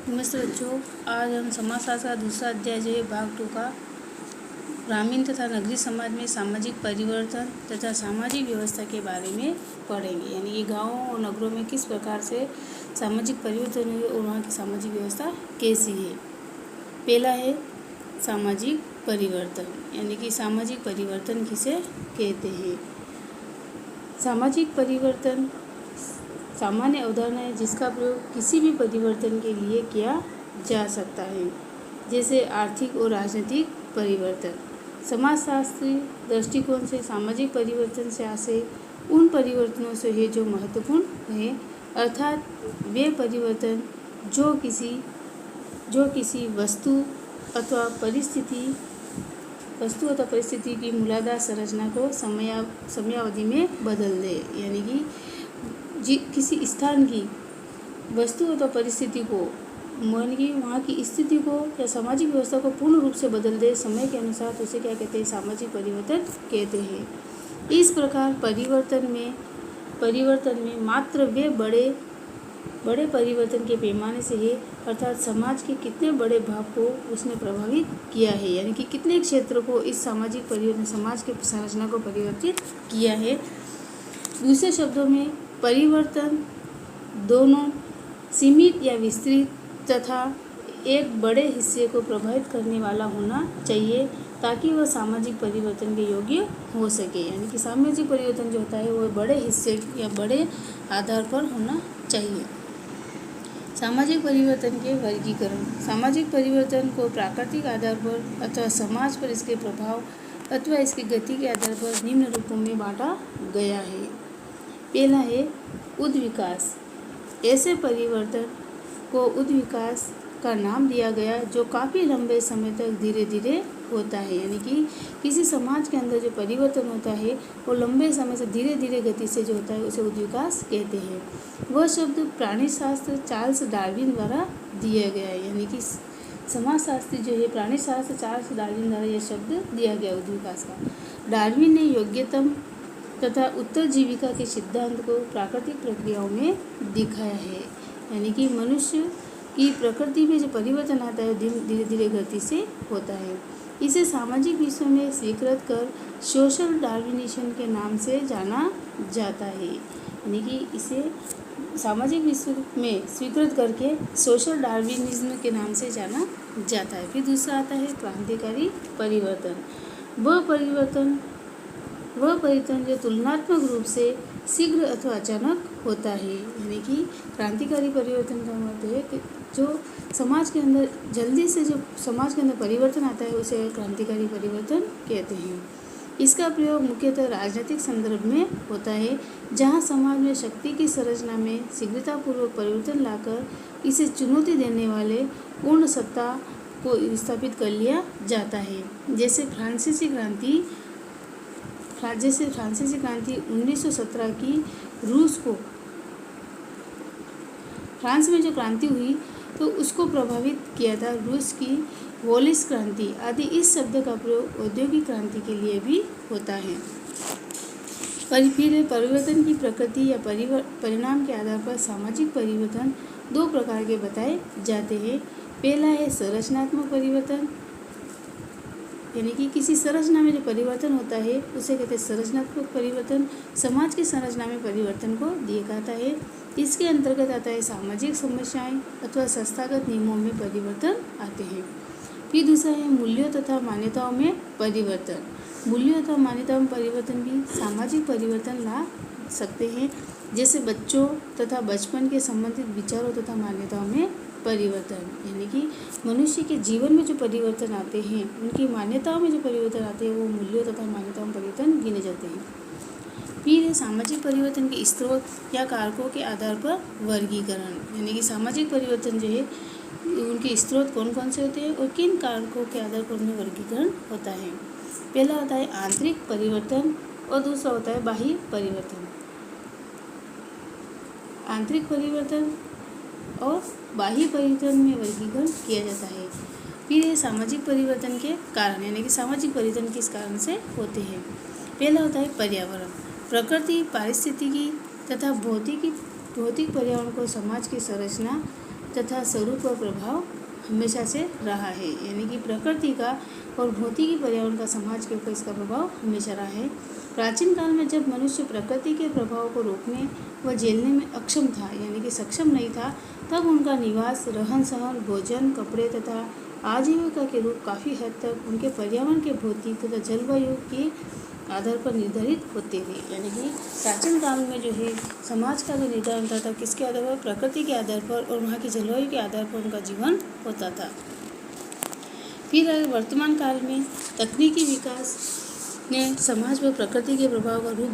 नमस्ते बच्चों, आज हम समाजशास्त्र का दूसरा अध्याय जो है भाग 2 का ग्रामीण तथा नगरीय समाज में सामाजिक परिवर्तन तथा सामाजिक व्यवस्था के बारे में पढ़ेंगे। यानी कि गाँवों और नगरों में किस प्रकार से सामाजिक परिवर्तन हुए और वहाँ की सामाजिक व्यवस्था कैसी है। पहला है सामाजिक परिवर्तन, यानी कि सामाजिक परिवर्तन किसे कहते हैं। सामाजिक परिवर्तन सामान्य अवधारणा है जिसका प्रयोग किसी भी परिवर्तन के लिए किया जा सकता है, जैसे आर्थिक और राजनीतिक परिवर्तन। समाजशास्त्रीय दृष्टिकोण से सामाजिक परिवर्तन से आशय उन परिवर्तनों से है जो महत्वपूर्ण है, अर्थात वे परिवर्तन जो किसी वस्तु अथवा परिस्थिति की मूलाधार संरचना को समयावधि में बदल दे। यानी कि किसी स्थान की वस्तु अथवा परिस्थिति को मान की वहाँ की स्थिति को या सामाजिक व्यवस्था को पूर्ण रूप से बदल दे समय के अनुसार, तो उसे क्या कहते हैं, सामाजिक परिवर्तन कहते हैं। इस प्रकार परिवर्तन में मात्र वे बड़े परिवर्तन के पैमाने से है, अर्थात समाज के कितने बड़े भाग को उसने प्रभावित किया है, यानी कि कितने क्षेत्र को इस सामाजिक परिवर्तन समाज के संरचना को परिवर्तित किया है। दूसरे शब्दों में परिवर्तन दोनों सीमित या विस्तृत तथा एक बड़े हिस्से को प्रभावित करने वाला होना चाहिए ताकि वह सामाजिक परिवर्तन के योग्य हो सके। यानी कि सामाजिक परिवर्तन जो होता है वह बड़े हिस्से या बड़े आधार पर होना चाहिए। सामाजिक परिवर्तन के वर्गीकरण। सामाजिक परिवर्तन को प्राकृतिक आधार पर अथवा समाज पर इसके प्रभाव अथवा इसकी गति के आधार पर निम्न रूपों में बांटा गया है। पहला है उद्विकास। ऐसे परिवर्तन को उद्विकास का नाम दिया गया जो काफ़ी लंबे समय तक धीरे धीरे होता है। यानी कि किसी समाज के अंदर जो परिवर्तन होता है वो लंबे समय से धीरे धीरे गति से जो होता है उसे उद्विकास कहते हैं। वह शब्द प्राणीशास्त्र चार्ल्स डार्विन द्वारा दिया गया है। यानी कि समाजशास्त्री जो है प्राणीशास्त्र चार्ल्स डार्विन द्वारा यह शब्द दिया गया उद्विकास का। डार्विन ने योग्यतम तथा उत्तरजीविका के सिद्धांत को प्राकृतिक प्रक्रियाओं में दिखाया है। यानी कि मनुष्य की प्रकृति में जो परिवर्तन आता है धीरे धीरे गति से होता है। इसे सामाजिक विश्व में स्वीकृत कर सोशल डार्विनिज्म के नाम से जाना जाता है। यानी कि इसे सामाजिक विश्व में स्वीकृत करके सोशल डार्विनिज्म के नाम से जाना जाता है। फिर दूसरा आता है क्रांतिकारी परिवर्तन। वह परिवर्तन जो तुलनात्मक रूप से शीघ्र अथवा अचानक होता है। यानी कि क्रांतिकारी परिवर्तन का मतलब है कि जो समाज के अंदर जल्दी से जो समाज के अंदर परिवर्तन आता है उसे क्रांतिकारी परिवर्तन कहते हैं। इसका प्रयोग मुख्यतः राजनीतिक संदर्भ में होता है, जहां समाज में शक्ति की संरचना में शीघ्रतापूर्वक परिवर्तन लाकर इसे चुनौती देने वाले पूर्ण सत्ता को स्थापित कर लिया जाता है। जैसे फ्रांसीसी क्रांति 1917 की फ्रांस में जो क्रांति हुई तो उसको प्रभावित किया था रूस की वॉलिस क्रांति आदि। इस शब्द का प्रयोग औद्योगिक क्रांति के लिए भी होता है। फिर परिवर्तन की प्रकृति या परिणाम के आधार पर सामाजिक परिवर्तन दो प्रकार के बताए जाते हैं। पहला है संरचनात्मक परिवर्तन, यानी कि किसी संरचना में जो परिवर्तन होता है उसे कहते हैं संरचनात्मक परिवर्तन। समाज की संरचना में परिवर्तन को दिखाता है। इसके अंतर्गत आता है सामाजिक समस्याएं अथवा संस्थागत नियमों में परिवर्तन आते हैं। फिर दूसरा है मूल्यों तथा मान्यताओं में परिवर्तन। मूल्यों तथा मान्यताओं में परिवर्तन भी सामाजिक परिवर्तन ला सकते हैं, जैसे बच्चों तथा बचपन के संबंधित विचारों तथा मान्यताओं में परिवर्तन। यानी कि मनुष्य के जीवन में जो परिवर्तन आते हैं, उनकी मान्यताओं में जो परिवर्तन आते हैं वो मूल्यों तथा मान्यताओं में परिवर्तन गिने जाते हैं। फिर सामाजिक परिवर्तन के स्रोत या कारकों के आधार पर वर्गीकरण। यानी कि सामाजिक परिवर्तन जो है उनके स्रोत कौन कौन से होते हैं और किन कारकों के आधार पर उनमें वर्गीकरण होता है। पहला होता है आंतरिक परिवर्तन और दूसरा होता है बाह्य परिवर्तन। आंतरिक परिवर्तन और बाह्य परिवर्तन में वर्गीकरण किया जाता है। फिर ये सामाजिक परिवर्तन के कारण, यानी कि सामाजिक परिवर्तन किस कारण से होते हैं। पहला होता है पर्यावरण। प्रकृति, पारिस्थितिकी तथा भौतिक पर्यावरण को समाज की संरचना तथा स्वरूप और प्रभाव हमेशा से रहा है। यानी कि प्रकृति का और भौतिकी पर्यावरण का समाज के ऊपर इसका प्रभाव हमेशा रहा है। प्राचीन काल में जब मनुष्य प्रकृति के प्रभाव को रोकने व झेलने में अक्षम था, यानी कि सक्षम नहीं था, तब उनका निवास, रहन सहन, भोजन, कपड़े तथा आजीविका के रूप काफ़ी हद तक उनके पर्यावरण के भौतिक तथा जलवायु के आधार पर निर्धारित होते थे। यानी कि प्राचीन काल में जो है समाज का जो निर्धारण होता था किसके आधार पर, प्रकृति के आधार पर और वहाँ की जलवायु के आधार पर उनका जीवन होता था। फिर वर्तमान काल में तकनीकी विकास ने समाज पर प्रकृति के प्रभाव का रूप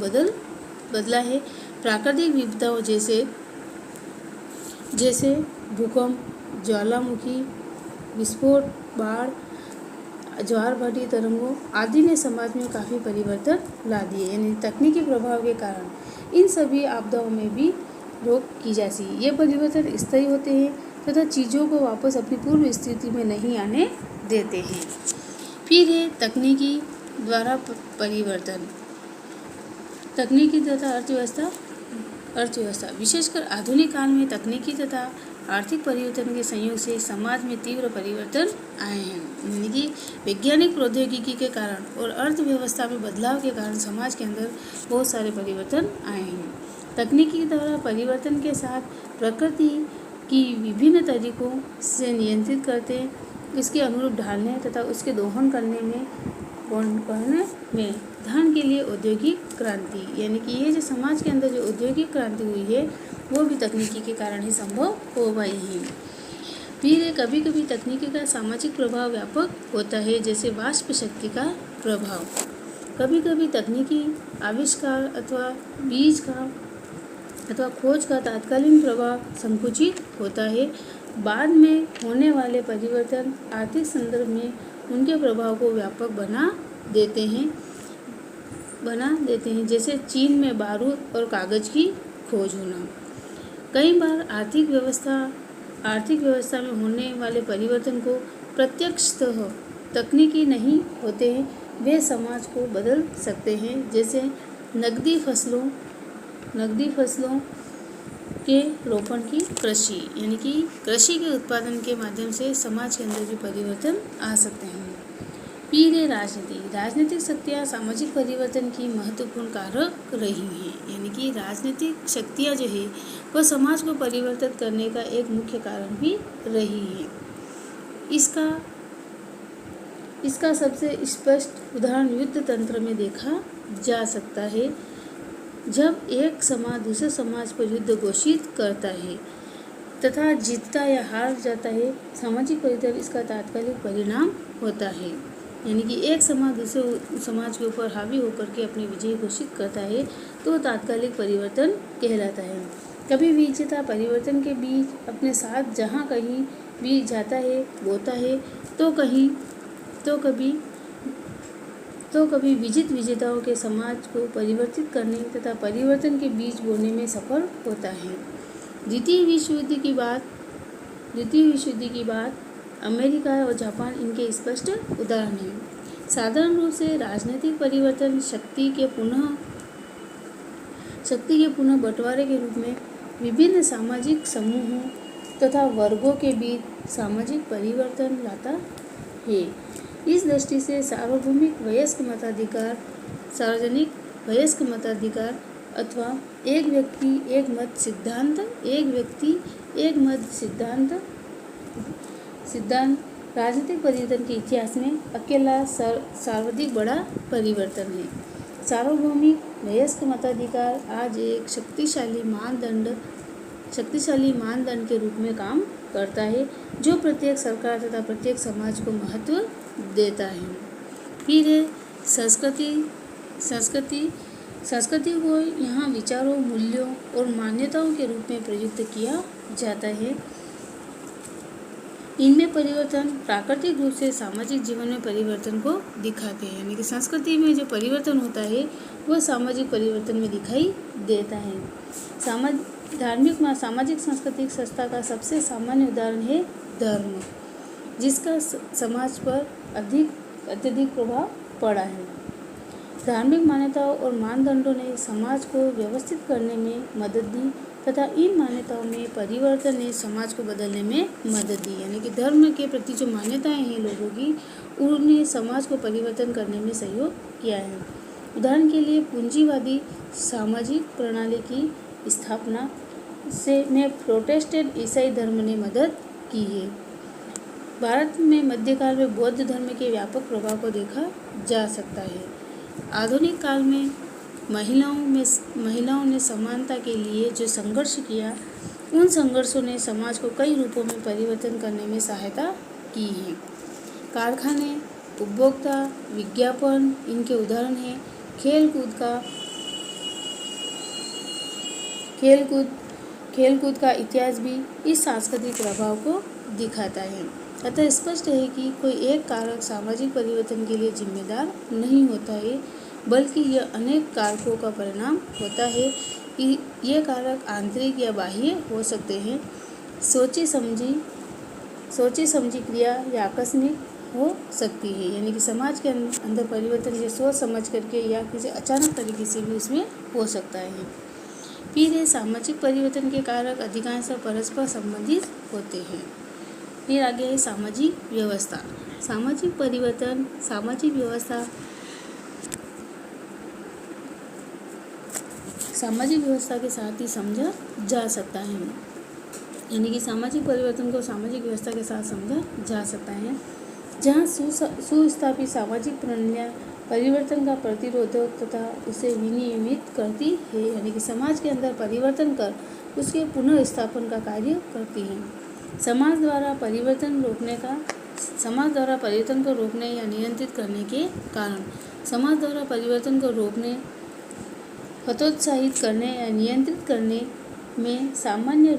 बदला है। प्राकृतिक विपदाओं जैसे भूकंप, ज्वालामुखी विस्फोट, बाढ़, ज्वार भाटी तरंगों आदि ने समाज में काफ़ी परिवर्तन ला दिए। यानी तकनीकी प्रभाव के कारण इन सभी आपदाओं में भी रोक की जा सकी। ये परिवर्तन स्थायी होते हैं तथा चीज़ों को वापस अपनी पूर्व स्थिति में नहीं आने देते हैं। फिर है तकनीकी द्वारा परिवर्तन। तकनीकी तथा अर्थव्यवस्था विशेषकर आधुनिक काल में तकनीकी तथा आर्थिक परिवर्तन के संयोग से समाज में तीव्र परिवर्तन आए हैं। यानी कि वैज्ञानिक प्रौद्योगिकी के कारण और अर्थव्यवस्था में बदलाव के कारण समाज के अंदर बहुत सारे परिवर्तन आए हैं। तकनीकी द्वारा परिवर्तन के साथ प्रकृति की विभिन्न तरीकों से नियंत्रित करते, इसके अनुरूप ढालने तथा उसके दोहन करने में धन के लिए औद्योगिक क्रांति, यानी कि ये जो समाज के अंदर जो औद्योगिक क्रांति हुई है वो भी तकनीकी के कारण ही संभव हो पाई है। फिर कभी कभी तकनीकी का सामाजिक प्रभाव व्यापक होता है, जैसे वाष्प शक्ति का प्रभाव। कभी कभी तकनीकी आविष्कार अथवा बीज का अथवा खोज का तात्कालिक प्रभाव संकुचित होता है। बाद में होने वाले परिवर्तन आर्थिक संदर्भ में उनके प्रभाव को व्यापक बना देते हैं, जैसे चीन में बारूद और कागज की खोज होना। कई बार आर्थिक व्यवस्था में होने वाले परिवर्तन को प्रत्यक्षतः तकनीकी नहीं होते हैं, वे समाज को बदल सकते हैं, जैसे नकदी फसलों के रोपण की कृषि, यानी कि कृषि के उत्पादन के माध्यम से समाज के अंदर भी परिवर्तन आ सकते हैं। फिर है राजनीतिक शक्तियाँ सामाजिक परिवर्तन की महत्वपूर्ण कारक रही हैं। यानी कि राजनीतिक शक्तियाँ जो है वह समाज को परिवर्तित करने का एक मुख्य कारण भी रही है। इसका सबसे स्पष्ट उदाहरण युद्ध तंत्र में देखा जा सकता है। जब एक समाज दूसरे समाज पर युद्ध घोषित करता है तथा जीतता या हार जाता है, सामाजिक परिवर्तन इसका तात्कालिक परिणाम होता है। यानी कि एक समाज दूसरे समाज के ऊपर हावी होकर के अपनी विजय घोषित करता है तो तात्कालिक परिवर्तन कहलाता है। कभी विजेता परिवर्तन के बीच अपने साथ जहाँ कहीं भी जाता है, बोता है, तो कभी विजेताओं के समाज को परिवर्तित करने तथा परिवर्तन के बीज बोने में सफल होता है। द्वितीय विश्व युद्ध की बात अमेरिका और जापान इनके स्पष्ट उदाहरण हैं। साधारण रूप से राजनीतिक परिवर्तन शक्ति के पुनः बंटवारे के रूप में विभिन्न सामाजिक समूहों तथा वर्गों के बीच सामाजिक परिवर्तन लाता है। इस दृष्टि से सार्वजनिक वयस्क मताधिकार अथवा एक व्यक्ति एक मत सिद्धांत राजनीतिक परिवर्तन के इतिहास में अकेला सर्वाधिक बड़ा परिवर्तन है। सार्वभौमिक वयस्क मताधिकार आज एक शक्तिशाली मानदंड के रूप में काम करता है, जो प्रत्येक सरकार तथा प्रत्येक समाज को महत्व देता है। फिर है संस्कृति को यहाँ विचारों, मूल्यों और मान्यताओं के रूप में प्रयुक्त किया जाता है। इनमें परिवर्तन प्राकृतिक रूप से सामाजिक जीवन में परिवर्तन को दिखाते हैं। यानी कि संस्कृति में जो परिवर्तन होता है वह सामाजिक परिवर्तन में दिखाई देता है। सामाजिक सांस्कृतिक संस्था का सबसे सामान्य उदाहरण है धर्म, जिसका समाज पर अत्यधिक प्रभाव पड़ा है। धार्मिक मान्यताओं और मानदंडों ने समाज को व्यवस्थित करने में मदद दी तथा इन मान्यताओं में परिवर्तन ने समाज को बदलने में मदद दी। यानी कि धर्म के प्रति जो मान्यताएं हैं लोगों की, उन्होंने समाज को परिवर्तन करने में सहयोग किया है। उदाहरण के लिए पूंजीवादी सामाजिक प्रणाली की स्थापना में प्रोटेस्टेंट ईसाई धर्म ने मदद की है। भारत में मध्यकाल में बौद्ध धर्म के व्यापक प्रभाव को देखा जा सकता है। आधुनिक काल में महिलाओं ने समानता के लिए जो संघर्ष किया, उन संघर्षों ने समाज को कई रूपों में परिवर्तन करने में सहायता की है। कारखाने, उपभोक्ता, विज्ञापन इनके उदाहरण हैं। खेलकूद का इतिहास भी इस सांस्कृतिक प्रभाव को दिखाता है। अतः स्पष्ट है कि कोई एक कारक सामाजिक परिवर्तन के लिए जिम्मेदार नहीं होता है, बल्कि यह अनेक कारकों का परिणाम होता है। ये कारक आंतरिक या बाह्य हो सकते हैं। सोची समझी क्रिया या आकस्मिक हो सकती है। यानी कि समाज के अंदर परिवर्तन ये सोच समझ करके या किसी अचानक तरीके से भी उसमें हो सकता है। फिर ये सामाजिक परिवर्तन के कारक अधिकांश परस्पर संबंधित होते हैं। फिर आगे है सामाजिक व्यवस्था। सामाजिक परिवर्तन सामाजिक व्यवस्था के साथ ही समझा जा सकता है। यानी कि सामाजिक परिवर्तन को सामाजिक व्यवस्था के साथ समझा जा सकता है, जहाँ सुस्थापित सामाजिक प्रणालियाँ परिवर्तन का प्रतिरोधक तथा उसे विनियमित करती है। यानी कि समाज के अंदर परिवर्तन कर उसके पुनर्स्थापन का कार्य करती है। समाज द्वारा परिवर्तन को रोकने या नियंत्रित करने के कारण समाज द्वारा परिवर्तन को रोकने, हतोत्साहित करने या नियंत्रित करने में सामान्य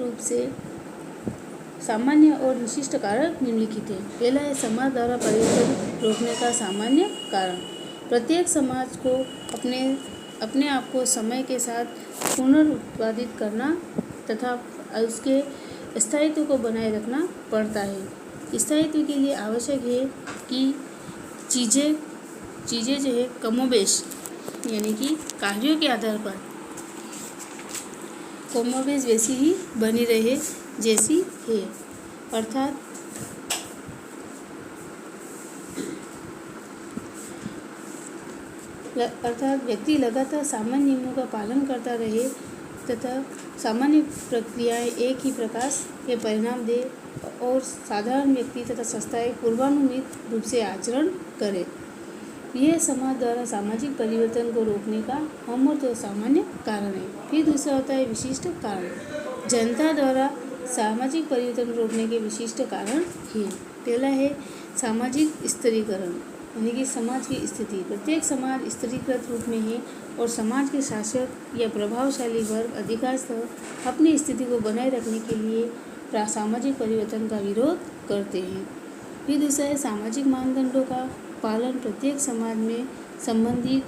और विशिष्ट कारक निम्नलिखित है। पहला है समाज द्वारा परिवर्तन रोकने का सामान्य कारण। प्रत्येक समाज को अपने आप को समय के साथ पुनरुत्पादित करना तथा उसके स्थायित्व को बनाए रखना पड़ता है। स्थायित्व के लिए आवश्यक है कि चीज़ें जो है कमोबेश यानी कि कार्यों के आधार पर कमोबेश वैसी ही बनी रहे जैसी है। अर्थात व्यक्ति लगातार सामान्य नियमों का पालन करता रहे तथा सामान्य प्रक्रियाएं एक ही प्रकार के परिणाम दे और साधारण व्यक्ति तथा संस्थाएं पूर्वानुमित रूप से आचरण करें। यह समाज द्वारा सामाजिक परिवर्तन को रोकने का अमूर्त और सामान्य कारण है। फिर दूसरा होता है विशिष्ट कारण। जनता द्वारा सामाजिक परिवर्तन रोकने के विशिष्ट कारण है। पहला है सामाजिक स्थिरीकरण, यानी कि समाज की स्थिति। प्रत्येक समाज स्थिरीकृत रूप में है और समाज के शासक या प्रभावशाली वर्ग अधिकांशतः अपनी स्थिति को बनाए रखने के लिए सामाजिक परिवर्तन का विरोध करते हैं। फिर दूसरा है सामाजिक मानदंडों का पालन। प्रत्येक समाज में संबंधित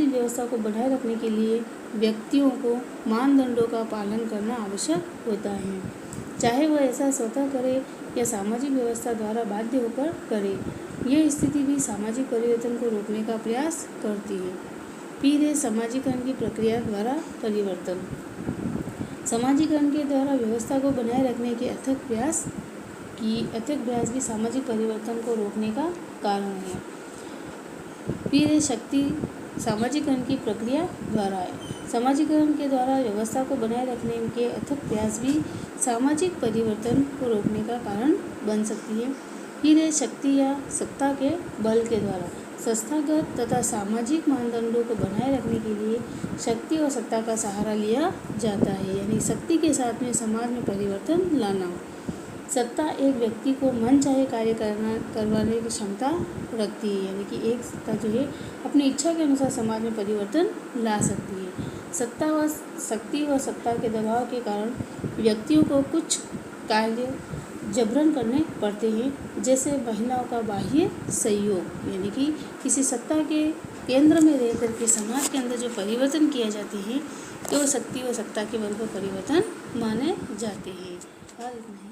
व्यवस्था को बनाए रखने के लिए व्यक्तियों को मानदंडों का पालन करना आवश्यक होता है, चाहे वह ऐसा स्वतः करे या सामाजिक व्यवस्था द्वारा बाध्य होकर करे। यह स्थिति भी सामाजिक परिवर्तन को रोकने का प्रयास करती है। फिर है समाजीकरण की प्रक्रिया द्वारा परिवर्तन। समाजीकरण के द्वारा व्यवस्था को बनाए रखने के अथक प्रयास भी सामाजिक परिवर्तन को रोकने का कारण है। फिर है शक्ति समाजीकरण की प्रक्रिया द्वारा है। समाजीकरण के द्वारा व्यवस्था को बनाए रखने के अथक प्रयास भी सामाजिक परिवर्तन को रोकने का कारण बन सकती है। फिर है शक्ति या सत्ता के बल के द्वारा संस्थागत तथा सामाजिक मानदंडों को बनाए रखने के लिए शक्ति और सत्ता का सहारा लिया जाता है, यानी शक्ति के साथ में समाज में परिवर्तन लाना। सत्ता एक व्यक्ति को मनचाहे कार्य करवाने की क्षमता रखती है, यानी कि एक सत्ता जो है अपनी इच्छा के अनुसार समाज में परिवर्तन ला सकती है। शक्ति व सत्ता के दबाव के कारण व्यक्तियों को कुछ कार्य जबरन करने पड़ते हैं, जैसे महिलाओं का बाह्य सहयोग, यानी कि किसी सत्ता के केंद्र में रह करके समाज के अंदर जो परिवर्तन किए जाते हैं तो शक्ति व सत्ता के बल पर परिवर्तन माने जाते हैं। और इतना ही।